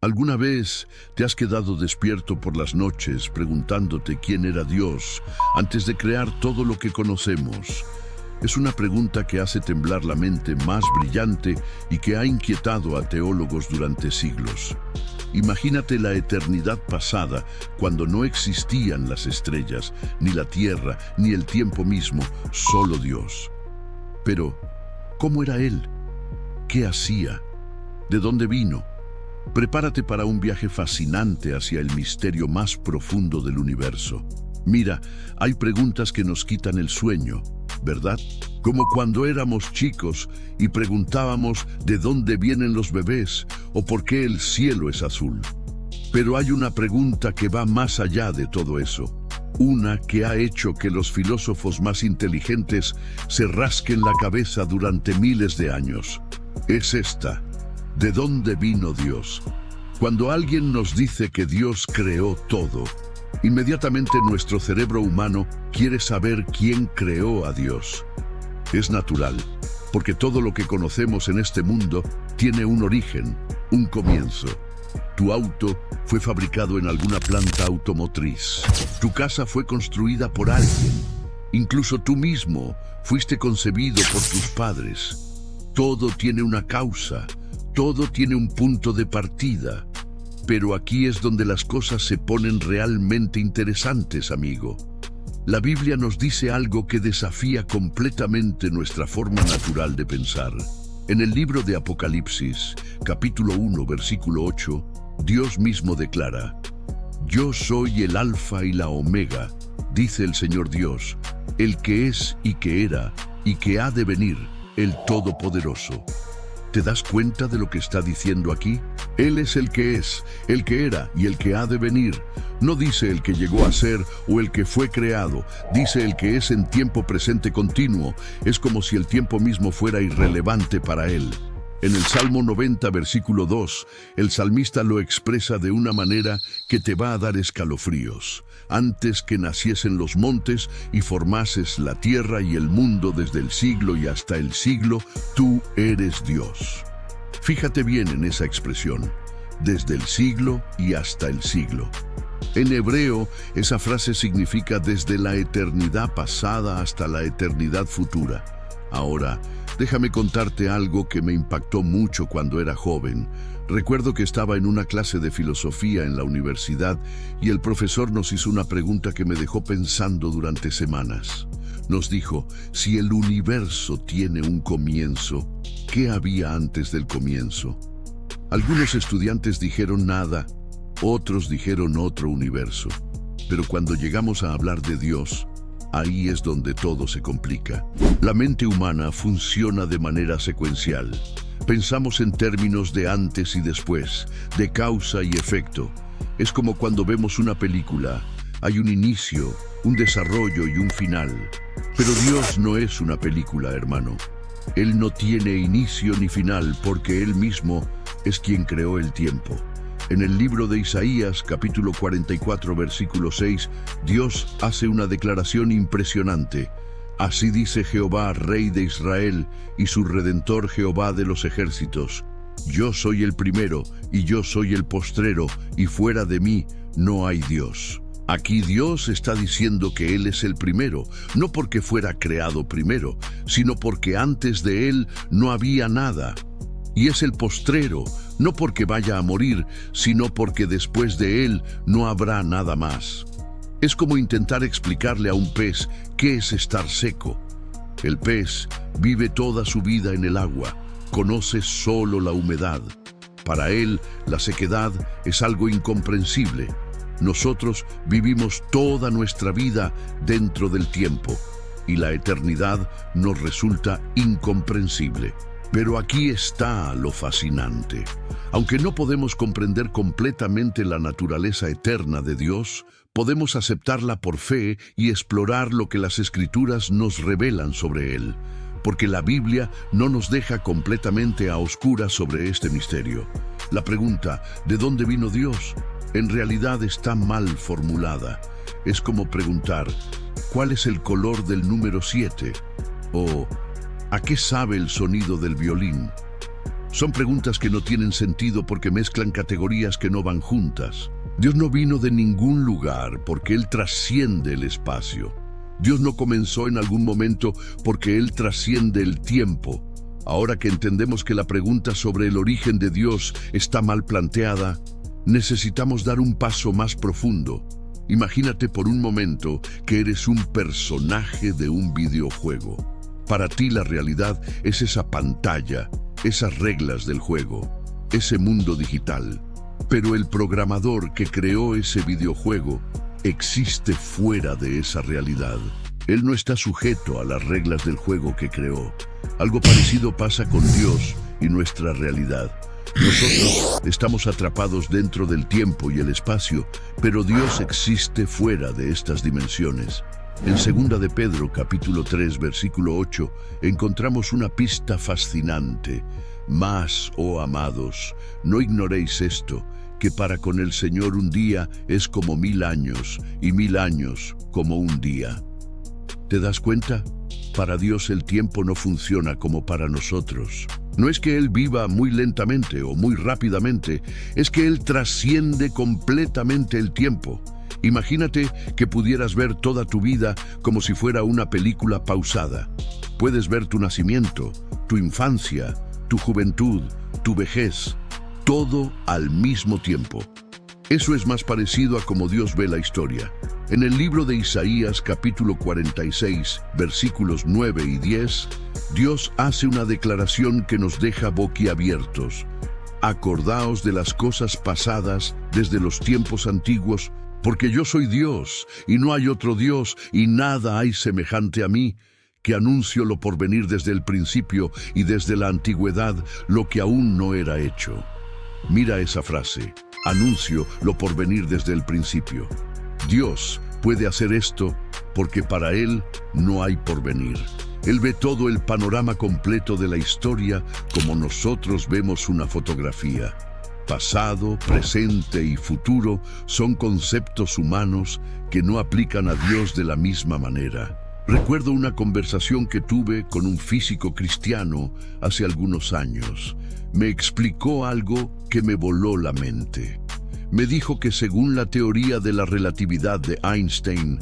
¿Alguna vez te has quedado despierto por las noches preguntándote quién era Dios antes de crear todo lo que conocemos? Es una pregunta que hace temblar la mente más brillante y que ha inquietado a teólogos durante siglos. Imagínate la eternidad pasada, cuando no existían las estrellas, ni la tierra, ni el tiempo mismo, solo Dios. Pero, ¿cómo era Él? ¿Qué hacía? ¿De dónde vino? Prepárate para un viaje fascinante hacia el misterio más profundo del universo. Mira, hay preguntas que nos quitan el sueño, ¿verdad? Como cuando éramos chicos y preguntábamos de dónde vienen los bebés o por qué el cielo es azul. Pero hay una pregunta que va más allá de todo eso. Una que ha hecho que los filósofos más inteligentes se rasquen la cabeza durante miles de años. Es esta: ¿de dónde vino Dios? Cuando alguien nos dice que Dios creó todo, inmediatamente nuestro cerebro humano quiere saber quién creó a Dios. Es natural, porque todo lo que conocemos en este mundo tiene un origen, un comienzo. Tu auto fue fabricado en alguna planta automotriz. Tu casa fue construida por alguien. Incluso tú mismo fuiste concebido por tus padres. Todo tiene una causa, todo tiene un punto de partida. Pero aquí es donde las cosas se ponen realmente interesantes, amigo. La Biblia nos dice algo que desafía completamente nuestra forma natural de pensar. En el libro de Apocalipsis, capítulo 1, versículo 8, Dios mismo declara: «Yo soy el Alfa y la Omega, dice el Señor Dios, el que es y que era y que ha de venir, el Todopoderoso». ¿Te das cuenta de lo que está diciendo aquí? Él es el que es, el que era y el que ha de venir. No dice el que llegó a ser o el que fue creado, dice el que es en tiempo presente continuo. Es como si el tiempo mismo fuera irrelevante para él. En el Salmo 90, versículo 2, el salmista lo expresa de una manera que te va a dar escalofríos. Antes que naciesen los montes y formases la tierra y el mundo desde el siglo y hasta el siglo, tú eres Dios. Fíjate bien en esa expresión, desde el siglo y hasta el siglo. En hebreo, esa frase significa desde la eternidad pasada hasta la eternidad futura. Ahora, déjame contarte algo que me impactó mucho cuando era joven. Recuerdo que estaba en una clase de filosofía en la universidad y el profesor nos hizo una pregunta que me dejó pensando durante semanas. Nos dijo: si el universo tiene un comienzo, ¿qué había antes del comienzo? Algunos estudiantes dijeron nada, otros dijeron otro universo. Pero cuando llegamos a hablar de Dios, ahí es donde todo se complica. La mente humana funciona de manera secuencial. Pensamos en términos de antes y después, de causa y efecto. Es como cuando vemos una película. Hay un inicio, un desarrollo y un final. Pero Dios no es una película, hermano. Él no tiene inicio ni final porque Él mismo es quien creó el tiempo. En el libro de Isaías, capítulo 44, versículo 6, Dios hace una declaración impresionante. Así dice Jehová, Rey de Israel, y su Redentor Jehová de los ejércitos: yo soy el primero y yo soy el postrero, y fuera de mí no hay Dios. Aquí Dios está diciendo que Él es el primero, no porque fuera creado primero, sino porque antes de Él no había nada. Y es el postrero, no porque vaya a morir, sino porque después de Él no habrá nada más. Es como intentar explicarle a un pez qué es estar seco. El pez vive toda su vida en el agua, conoce solo la humedad. Para él, la sequedad es algo incomprensible. Nosotros vivimos toda nuestra vida dentro del tiempo, y la eternidad nos resulta incomprensible. Pero aquí está lo fascinante. Aunque no podemos comprender completamente la naturaleza eterna de Dios, podemos aceptarla por fe y explorar lo que las Escrituras nos revelan sobre Él, porque la Biblia no nos deja completamente a oscuras sobre este misterio. La pregunta, ¿de dónde vino Dios?, en realidad está mal formulada. Es como preguntar, ¿cuál es el color del número 7? O, ¿a qué sabe el sonido del violín? Son preguntas que no tienen sentido porque mezclan categorías que no van juntas. Dios no vino de ningún lugar porque Él trasciende el espacio. Dios no comenzó en algún momento porque Él trasciende el tiempo. Ahora que entendemos que la pregunta sobre el origen de Dios está mal planteada, necesitamos dar un paso más profundo. Imagínate por un momento que eres un personaje de un videojuego. Para ti la realidad es esa pantalla, esas reglas del juego, ese mundo digital. Pero el programador que creó ese videojuego existe fuera de esa realidad. Él no está sujeto a las reglas del juego que creó. Algo parecido pasa con Dios y nuestra realidad. Nosotros estamos atrapados dentro del tiempo y el espacio, pero Dios existe fuera de estas dimensiones. En 2 de Pedro, capítulo 3, versículo 8, encontramos una pista fascinante. Mas, oh amados, no ignoréis esto, que para con el Señor un día es como 1000 años, y 1000 años como un día. ¿Te das cuenta? Para Dios el tiempo no funciona como para nosotros. No es que Él viva muy lentamente o muy rápidamente, es que Él trasciende completamente el tiempo. Imagínate que pudieras ver toda tu vida como si fuera una película pausada. Puedes ver tu nacimiento, tu infancia, tu juventud, tu vejez, todo al mismo tiempo. Eso es más parecido a cómo Dios ve la historia. En el libro de Isaías, capítulo 46, versículos 9 y 10, Dios hace una declaración que nos deja boquiabiertos. Acordaos de las cosas pasadas desde los tiempos antiguos, porque yo soy Dios, y no hay otro Dios, y nada hay semejante a mí, que anuncio lo porvenir desde el principio y desde la antigüedad, lo que aún no era hecho. Mira esa frase, anuncio lo porvenir desde el principio. Dios puede hacer esto porque para Él no hay porvenir. Él ve todo el panorama completo de la historia como nosotros vemos una fotografía. Pasado, presente y futuro son conceptos humanos que no aplican a Dios de la misma manera. Recuerdo una conversación que tuve con un físico cristiano hace algunos años. Me explicó algo que me voló la mente. Me dijo que según la teoría de la relatividad de Einstein,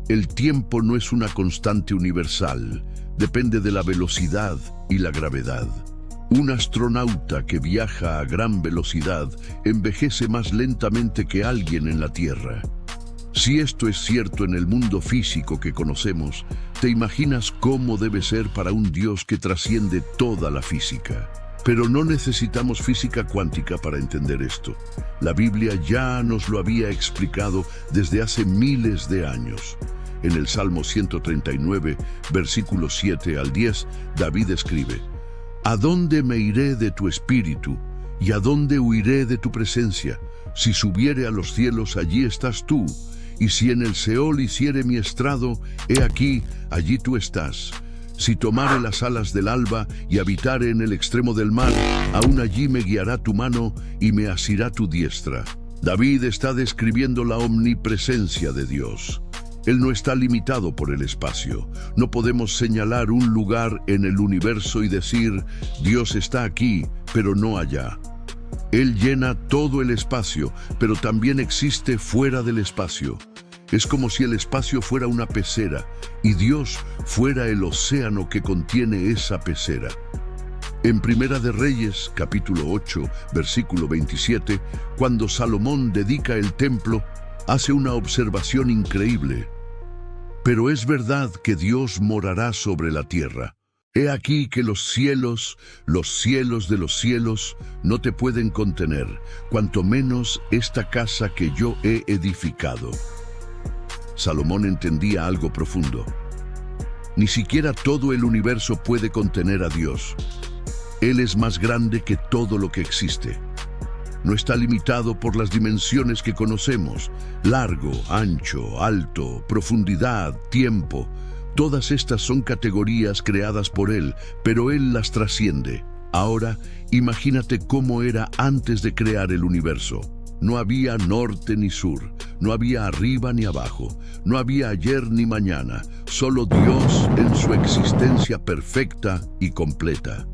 el tiempo no es una constante universal, depende de la velocidad y la gravedad. Un astronauta que viaja a gran velocidad envejece más lentamente que alguien en la Tierra. Si esto es cierto en el mundo físico que conocemos, ¿te imaginas cómo debe ser para un Dios que trasciende toda la física? Pero no necesitamos física cuántica para entender esto. La Biblia ya nos lo había explicado desde hace miles de años. En el Salmo 139, versículos 7 al 10, David escribe: ¿A dónde me iré de tu espíritu? ¿Y a dónde huiré de tu presencia? Si subiere a los cielos, allí estás tú. Y si en el Seol hiciere mi estrado, he aquí, allí tú estás. Si tomare las alas del alba y habitare en el extremo del mar, aún allí me guiará tu mano y me asirá tu diestra. David está describiendo la omnipresencia de Dios. Él no está limitado por el espacio. No podemos señalar un lugar en el universo y decir, Dios está aquí, pero no allá. Él llena todo el espacio, pero también existe fuera del espacio. Es como si el espacio fuera una pecera y Dios fuera el océano que contiene esa pecera. En Primera de Reyes, capítulo 8, versículo 27, cuando Salomón dedica el templo, hace una observación increíble. Pero es verdad que Dios morará sobre la tierra. He aquí que los cielos de los cielos, no te pueden contener, cuanto menos esta casa que yo he edificado. Salomón entendía algo profundo. Ni siquiera todo el universo puede contener a Dios. Él es más grande que todo lo que existe. No está limitado por las dimensiones que conocemos: largo, ancho, alto, profundidad, tiempo. Todas estas son categorías creadas por Él, pero Él las trasciende. Ahora, imagínate cómo era antes de crear el universo. No había norte ni sur, no había arriba ni abajo, no había ayer ni mañana, solo Dios en su existencia perfecta y completa.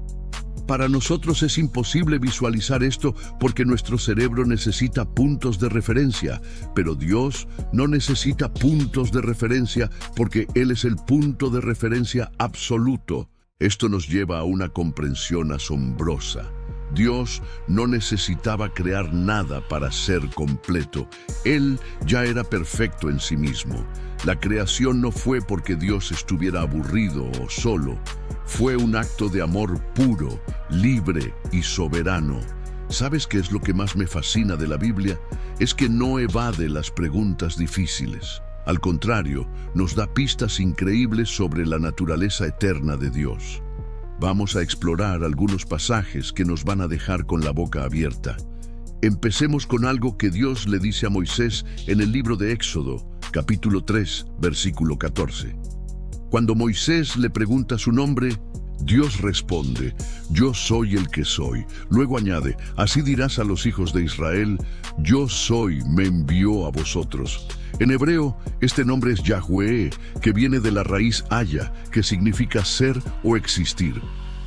Para nosotros es imposible visualizar esto porque nuestro cerebro necesita puntos de referencia, pero Dios no necesita puntos de referencia porque Él es el punto de referencia absoluto. Esto nos lleva a una comprensión asombrosa. Dios no necesitaba crear nada para ser completo. Él ya era perfecto en sí mismo. La creación no fue porque Dios estuviera aburrido o solo. Fue un acto de amor puro, libre y soberano. ¿Sabes qué es lo que más me fascina de la Biblia? Es que no evade las preguntas difíciles. Al contrario, nos da pistas increíbles sobre la naturaleza eterna de Dios. Vamos a explorar algunos pasajes que nos van a dejar con la boca abierta. Empecemos con algo que Dios le dice a Moisés en el libro de Éxodo, capítulo 3, versículo 14. Cuando Moisés le pregunta su nombre, Dios responde: yo soy el que soy. Luego añade: así dirás a los hijos de Israel: yo soy, me envió a vosotros. En hebreo, este nombre es Yahweh, que viene de la raíz haya, que significa ser o existir.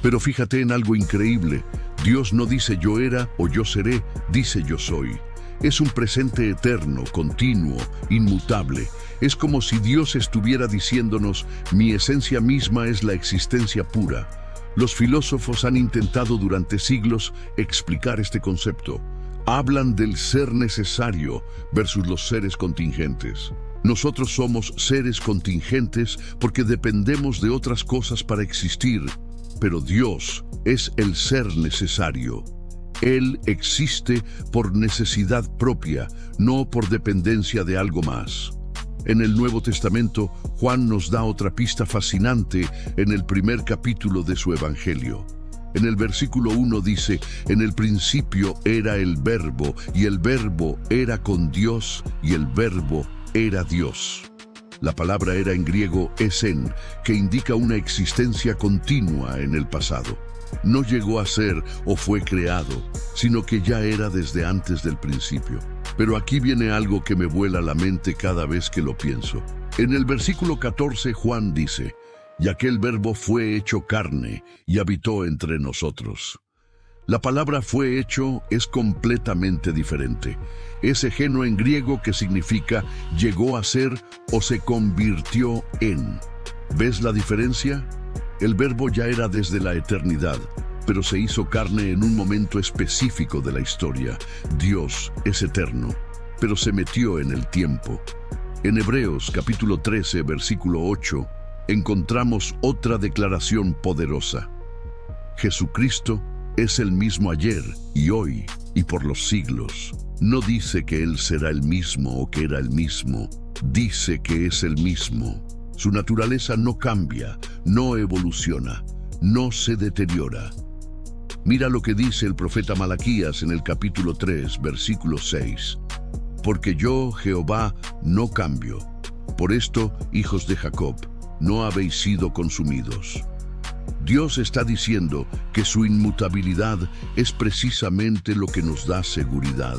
Pero fíjate en algo increíble. Dios no dice yo era o yo seré, dice yo soy. Es un presente eterno, continuo, inmutable. Es como si Dios estuviera diciéndonos: mi esencia misma es la existencia pura. Los filósofos han intentado durante siglos explicar este concepto. Hablan del ser necesario versus los seres contingentes. Nosotros somos seres contingentes porque dependemos de otras cosas para existir, pero Dios es el ser necesario. Él existe por necesidad propia, no por dependencia de algo más. En el Nuevo Testamento, Juan nos da otra pista fascinante en el primer capítulo de su Evangelio. En el versículo 1 dice: en el principio era el Verbo, y el Verbo era con Dios, y el Verbo era Dios. La palabra era en griego esen, que indica una existencia continua en el pasado. No llegó a ser o fue creado, sino que ya era desde antes del principio. Pero aquí viene algo que me vuela la mente cada vez que lo pienso. En el versículo 14 Juan dice: y aquel Verbo fue hecho carne y habitó entre nosotros. La palabra fue hecho es completamente diferente. Es egeno en griego que significa llegó a ser o se convirtió en. ¿Ves la diferencia? El Verbo ya era desde la eternidad, pero se hizo carne en un momento específico de la historia. Dios es eterno, pero se metió en el tiempo. En Hebreos capítulo 13, versículo 8, encontramos otra declaración poderosa. Jesucristo es el mismo ayer y hoy y por los siglos. No dice que Él será el mismo o que era el mismo. Dice que es el mismo. Su naturaleza no cambia, no evoluciona, no se deteriora. Mira lo que dice el profeta Malaquías en el capítulo 3, versículo 6. Porque yo, Jehová, no cambio. Por esto, hijos de Jacob, no habéis sido consumidos. Dios está diciendo que su inmutabilidad es precisamente lo que nos da seguridad.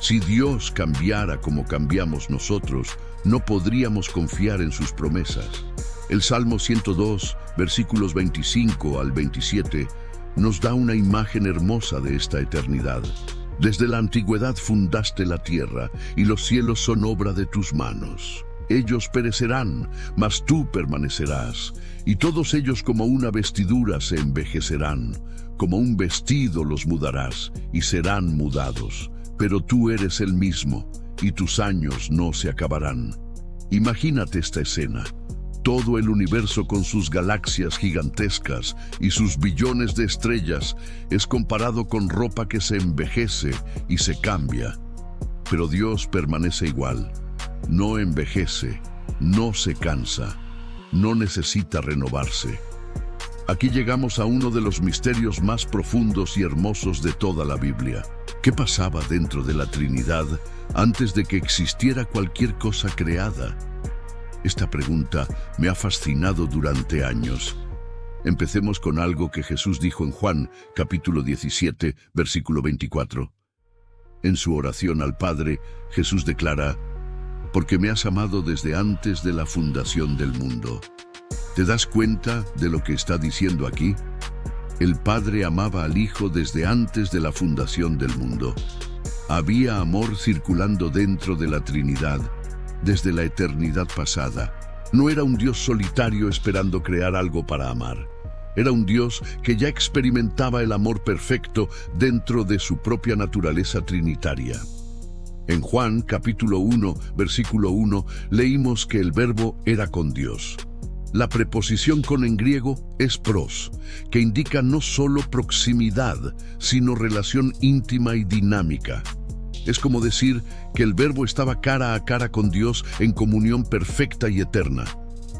Si Dios cambiara como cambiamos nosotros, no podríamos confiar en sus promesas. El Salmo 102, versículos 25 al 27, nos da una imagen hermosa de esta eternidad. Desde la antigüedad fundaste la tierra, y los cielos son obra de tus manos. Ellos perecerán, mas tú permanecerás, y todos ellos como una vestidura se envejecerán. Como un vestido los mudarás, y serán mudados. Pero tú eres el mismo, y tus años no se acabarán. Imagínate esta escena. Todo el universo con sus galaxias gigantescas y sus billones de estrellas es comparado con ropa que se envejece y se cambia. Pero Dios permanece igual. No envejece, no se cansa, no necesita renovarse. Aquí llegamos a uno de los misterios más profundos y hermosos de toda la Biblia. ¿Qué pasaba dentro de la Trinidad antes de que existiera cualquier cosa creada? Esta pregunta me ha fascinado durante años. Empecemos con algo que Jesús dijo en Juan, capítulo 17, versículo 24. En su oración al Padre, Jesús declara: porque me has amado desde antes de la fundación del mundo. ¿Te das cuenta de lo que está diciendo aquí? El Padre amaba al Hijo desde antes de la fundación del mundo. Había amor circulando dentro de la Trinidad, desde la eternidad pasada. No era un Dios solitario esperando crear algo para amar. Era un Dios que ya experimentaba el amor perfecto dentro de su propia naturaleza trinitaria. En Juan capítulo 1, versículo 1, leímos que el Verbo era con Dios. La preposición con en griego es pros, que indica no solo proximidad, sino relación íntima y dinámica. Es como decir que el Verbo estaba cara a cara con Dios en comunión perfecta y eterna.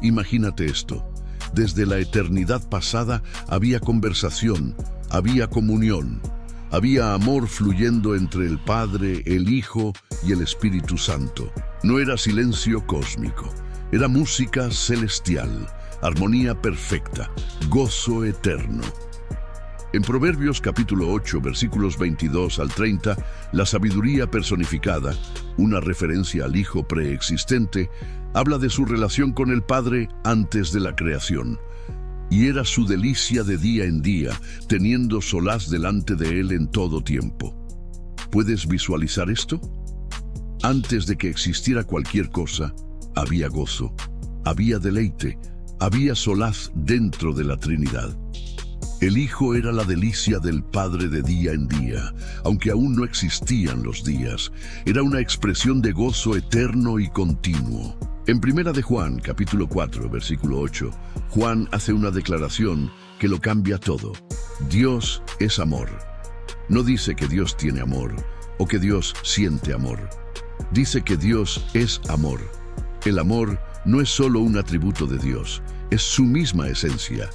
Imagínate esto. Desde la eternidad pasada había conversación, había comunión, había amor fluyendo entre el Padre, el Hijo y el Espíritu Santo. No era silencio cósmico. Era música celestial, armonía perfecta, gozo eterno. En Proverbios capítulo 8, versículos 22 al 30, la sabiduría personificada, una referencia al Hijo preexistente, habla de su relación con el Padre antes de la creación. Y era su delicia de día en día, teniendo solaz delante de él en todo tiempo. ¿Puedes visualizar esto? Antes de que existiera cualquier cosa, había gozo, había deleite, había solaz dentro de la Trinidad. El Hijo era la delicia del Padre de día en día, aunque aún no existían los días. Era una expresión de gozo eterno y continuo. En Primera de Juan, capítulo 4, versículo 8, Juan hace una declaración que lo cambia todo. Dios es amor. No dice que Dios tiene amor o que Dios siente amor. Dice que Dios es amor. El amor no es solo un atributo de Dios, es su misma esencia.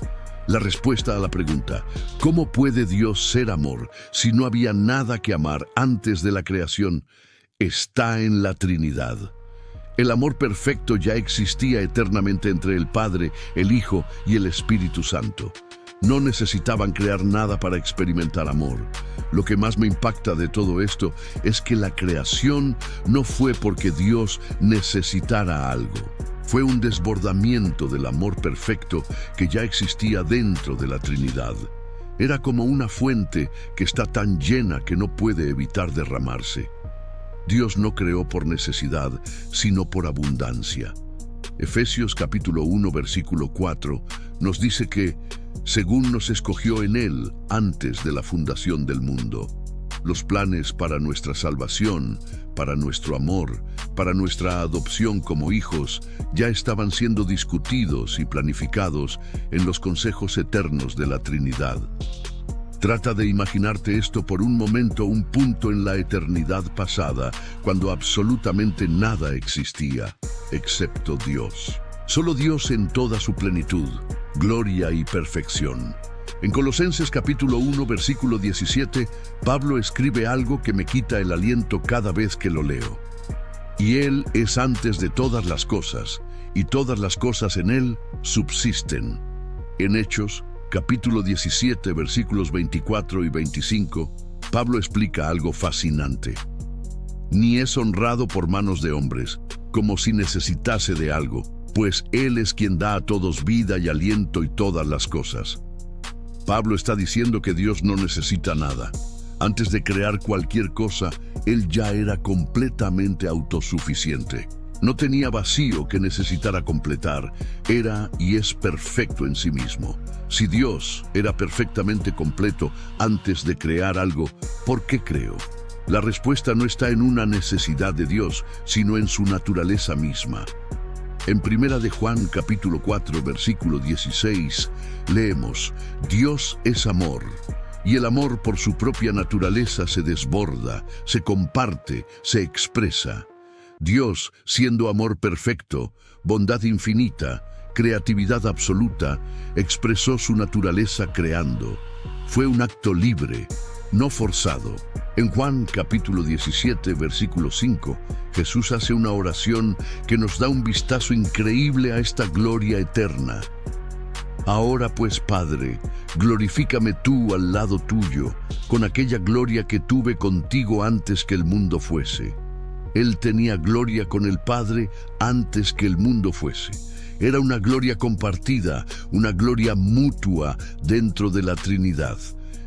La respuesta a la pregunta, ¿cómo puede Dios ser amor si no había nada que amar antes de la creación?, está en la Trinidad. El amor perfecto ya existía eternamente entre el Padre, el Hijo y el Espíritu Santo. No necesitaban crear nada para experimentar amor. Lo que más me impacta de todo esto es que la creación no fue porque Dios necesitara algo. Fue un desbordamiento del amor perfecto que ya existía dentro de la Trinidad. Era como una fuente que está tan llena que no puede evitar derramarse. Dios no creó por necesidad, sino por abundancia. Efesios capítulo 1, versículo 4, nos dice que, según nos escogió en Él antes de la fundación del mundo, los planes para nuestra salvación, para nuestro amor, para nuestra adopción como hijos, ya estaban siendo discutidos y planificados en los consejos eternos de la Trinidad. Trata de imaginarte esto por un momento, un punto en la eternidad pasada, cuando absolutamente nada existía, excepto Dios. Solo Dios en toda su plenitud, gloria y perfección. En Colosenses capítulo 1, versículo 17, Pablo escribe algo que me quita el aliento cada vez que lo leo. Y Él es antes de todas las cosas, y todas las cosas en Él subsisten. En Hechos capítulo 17, versículos 24 y 25, Pablo explica algo fascinante. Ni es honrado por manos de hombres, como si necesitase de algo, pues Él es quien da a todos vida y aliento y todas las cosas. Pablo está diciendo que Dios no necesita nada. Antes de crear cualquier cosa, Él ya era completamente autosuficiente. No tenía vacío que necesitara completar. Era y es perfecto en sí mismo. Si Dios era perfectamente completo antes de crear algo, ¿por qué creó? La respuesta no está en una necesidad de Dios, sino en su naturaleza misma. En Primera de Juan capítulo 4, versículo 16, leemos: Dios es amor, y el amor por su propia naturaleza se desborda, se comparte, se expresa. Dios, siendo amor perfecto, bondad infinita, creatividad absoluta, expresó su naturaleza creando. Fue un acto libre, no forzado. En Juan capítulo 17, versículo 5, Jesús hace una oración que nos da un vistazo increíble a esta gloria eterna. Ahora pues, Padre, glorifícame tú al lado tuyo, con aquella gloria que tuve contigo antes que el mundo fuese. Él tenía gloria con el Padre antes que el mundo fuese. Era una gloria compartida, una gloria mutua dentro de la Trinidad.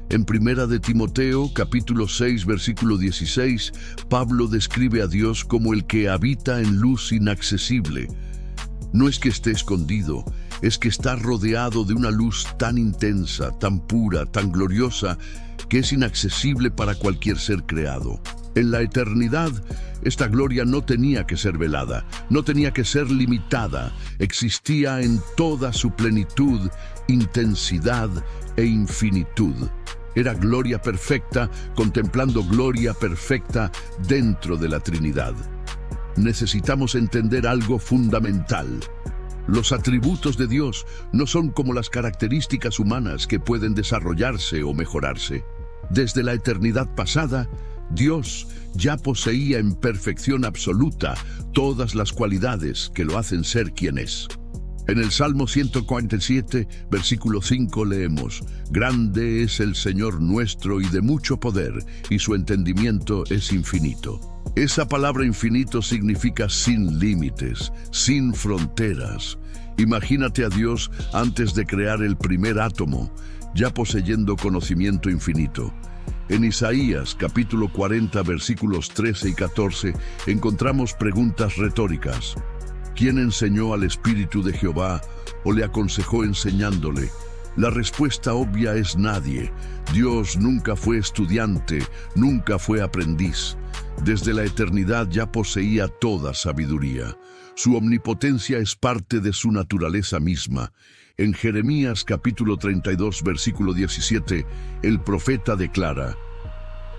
En Primera de Timoteo, capítulo 6, versículo 16, Pablo describe a Dios como el que habita en luz inaccesible. No es que esté escondido, es que está rodeado de una luz tan intensa, tan pura, tan gloriosa, que es inaccesible para cualquier ser creado. En la eternidad, esta gloria no tenía que ser velada, no tenía que ser limitada, existía en toda su plenitud, intensidad e infinitud. Era gloria perfecta, contemplando gloria perfecta dentro de la Trinidad. Necesitamos entender algo fundamental. Los atributos de Dios no son como las características humanas que pueden desarrollarse o mejorarse. Desde la eternidad pasada, Dios ya poseía en perfección absoluta todas las cualidades que lo hacen ser quien es. En el Salmo 147, versículo 5 leemos: «Grande es el Señor nuestro y de mucho poder, y su entendimiento es infinito». Esa palabra infinito significa sin límites, sin fronteras. Imagínate a Dios antes de crear el primer átomo, ya poseyendo conocimiento infinito. En Isaías, capítulo 40, versículos 13 y 14, encontramos preguntas retóricas. ¿Quién enseñó al Espíritu de Jehová o le aconsejó enseñándole? La respuesta obvia es nadie. Dios nunca fue estudiante, nunca fue aprendiz. Desde la eternidad ya poseía toda sabiduría. Su omnipotencia es parte de su naturaleza misma. En Jeremías capítulo 32, versículo 17, el profeta declara: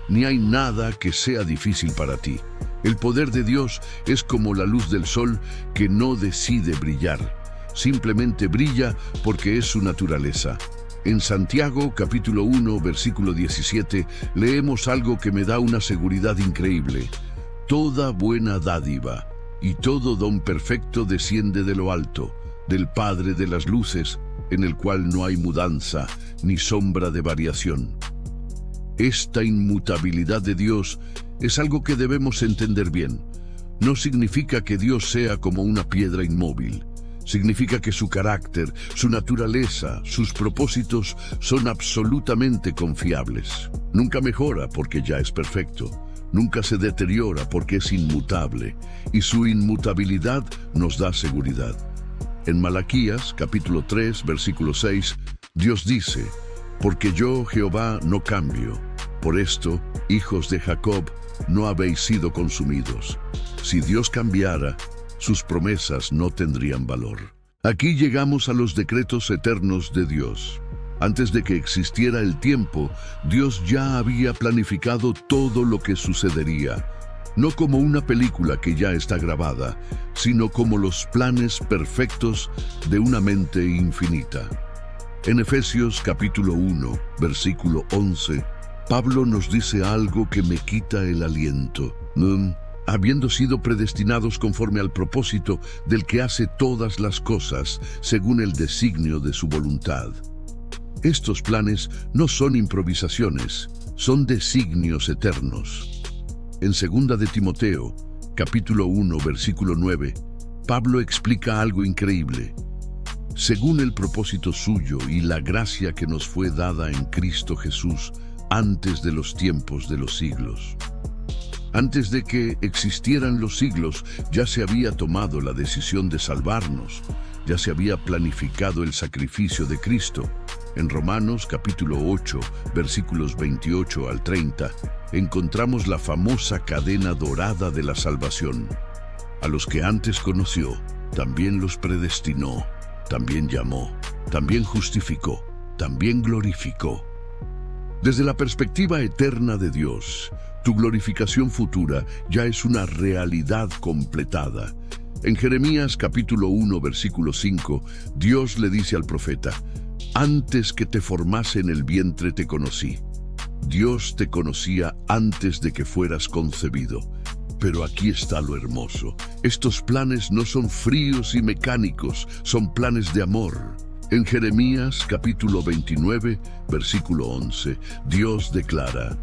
«Ni hay nada que sea difícil para ti». El poder de Dios es como la luz del sol que no decide brillar. Simplemente brilla porque es su naturaleza. En Santiago capítulo 1, versículo 17, leemos algo que me da una seguridad increíble. «Toda buena dádiva y todo don perfecto desciende de lo alto, del Padre de las luces, en el cual no hay mudanza ni sombra de variación». Esta inmutabilidad de Dios es algo que debemos entender bien. No significa que Dios sea como una piedra inmóvil. Significa que su carácter, su naturaleza, sus propósitos son absolutamente confiables. Nunca mejora porque ya es perfecto. Nunca se deteriora porque es inmutable. Y su inmutabilidad nos da seguridad. En Malaquías, capítulo 3, versículo 6, Dios dice: «Porque yo, Jehová, no cambio. Por esto, hijos de Jacob, no habéis sido consumidos». Si Dios cambiara, sus promesas no tendrían valor. Aquí llegamos a los decretos eternos de Dios. Antes de que existiera el tiempo, Dios ya había planificado todo lo que sucedería. No como una película que ya está grabada, sino como los planes perfectos de una mente infinita. En Efesios capítulo 1, versículo 11, Pablo nos dice algo que me quita el aliento. Habiendo sido predestinados conforme al propósito del que hace todas las cosas según el designio de su voluntad. Estos planes no son improvisaciones, son designios eternos. En 2 de Timoteo, capítulo 1, versículo 9, Pablo explica algo increíble. Según el propósito suyo y la gracia que nos fue dada en Cristo Jesús antes de los tiempos de los siglos. Antes de que existieran los siglos, ya se había tomado la decisión de salvarnos, ya se había planificado el sacrificio de Cristo. En Romanos capítulo 8, versículos 28 al 30, encontramos la famosa cadena dorada de la salvación. A los que antes conoció, también los predestinó, también llamó, también justificó, también glorificó. Desde la perspectiva eterna de Dios, tu glorificación futura ya es una realidad completada. En Jeremías capítulo 1, versículo 5, Dios le dice al profeta: «Antes que te formase en el vientre te conocí». Dios te conocía antes de que fueras concebido. Pero aquí está lo hermoso. Estos planes no son fríos y mecánicos, son planes de amor. En Jeremías capítulo 29, versículo 11, Dios declara: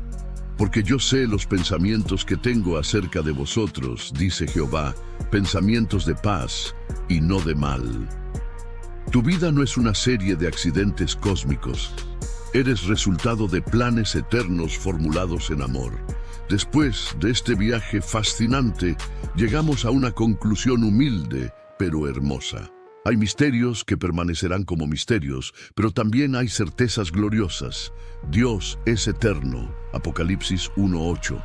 Porque yo sé los pensamientos que tengo acerca de vosotros, dice Jehová, pensamientos de paz y no de mal. Tu vida no es una serie de accidentes cósmicos. Eres resultado de planes eternos formulados en amor. Después de este viaje fascinante, llegamos a una conclusión humilde, pero hermosa. Hay misterios que permanecerán como misterios, pero también hay certezas gloriosas. Dios es eterno, Apocalipsis 1:8.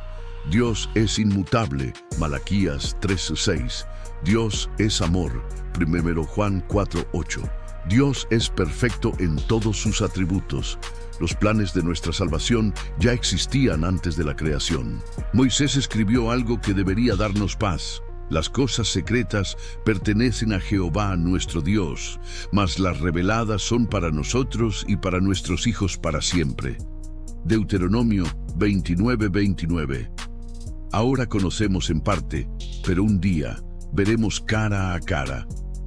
Dios es inmutable, Malaquías 3:6. Dios es amor, 1 Juan 4:8. Dios es perfecto en todos sus atributos. Los planes de nuestra salvación ya existían antes de la creación. Moisés escribió algo que debería darnos paz. Las cosas secretas pertenecen a Jehová nuestro Dios, mas las reveladas son para nosotros y para nuestros hijos para siempre. Deuteronomio 29:29. Ahora conocemos en parte, pero un día veremos cara a cara.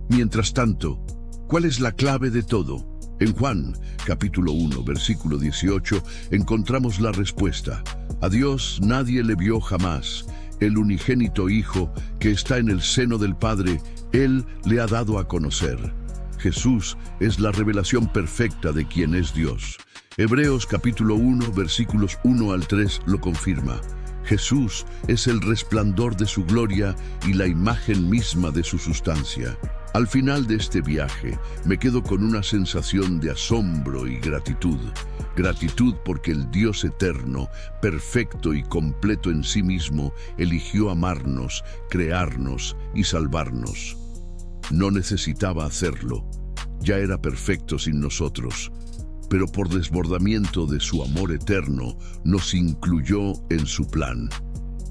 Mientras tanto, ¿cuál es la clave de todo? En Juan, capítulo 1, versículo 18, encontramos la respuesta. A Dios nadie le vio jamás. El unigénito Hijo que está en el seno del Padre, Él le ha dado a conocer. Jesús es la revelación perfecta de quién es Dios. Hebreos capítulo 1, versículos 1 al 3 lo confirma. Jesús es el resplandor de su gloria y la imagen misma de su sustancia. Al final de este viaje, me quedo con una sensación de asombro y gratitud. Gratitud porque el Dios eterno, perfecto y completo en sí mismo, eligió amarnos, crearnos y salvarnos. No necesitaba hacerlo. Ya era perfecto sin nosotros. Pero por desbordamiento de su amor eterno, nos incluyó en su plan.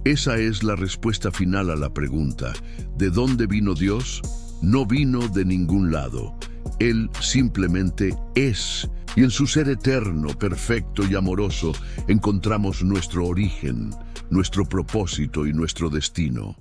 Esa es la respuesta final a la pregunta: ¿de dónde vino Dios? No vino de ningún lado. Él simplemente es. Y en su ser eterno, perfecto y amoroso, encontramos nuestro origen, nuestro propósito y nuestro destino.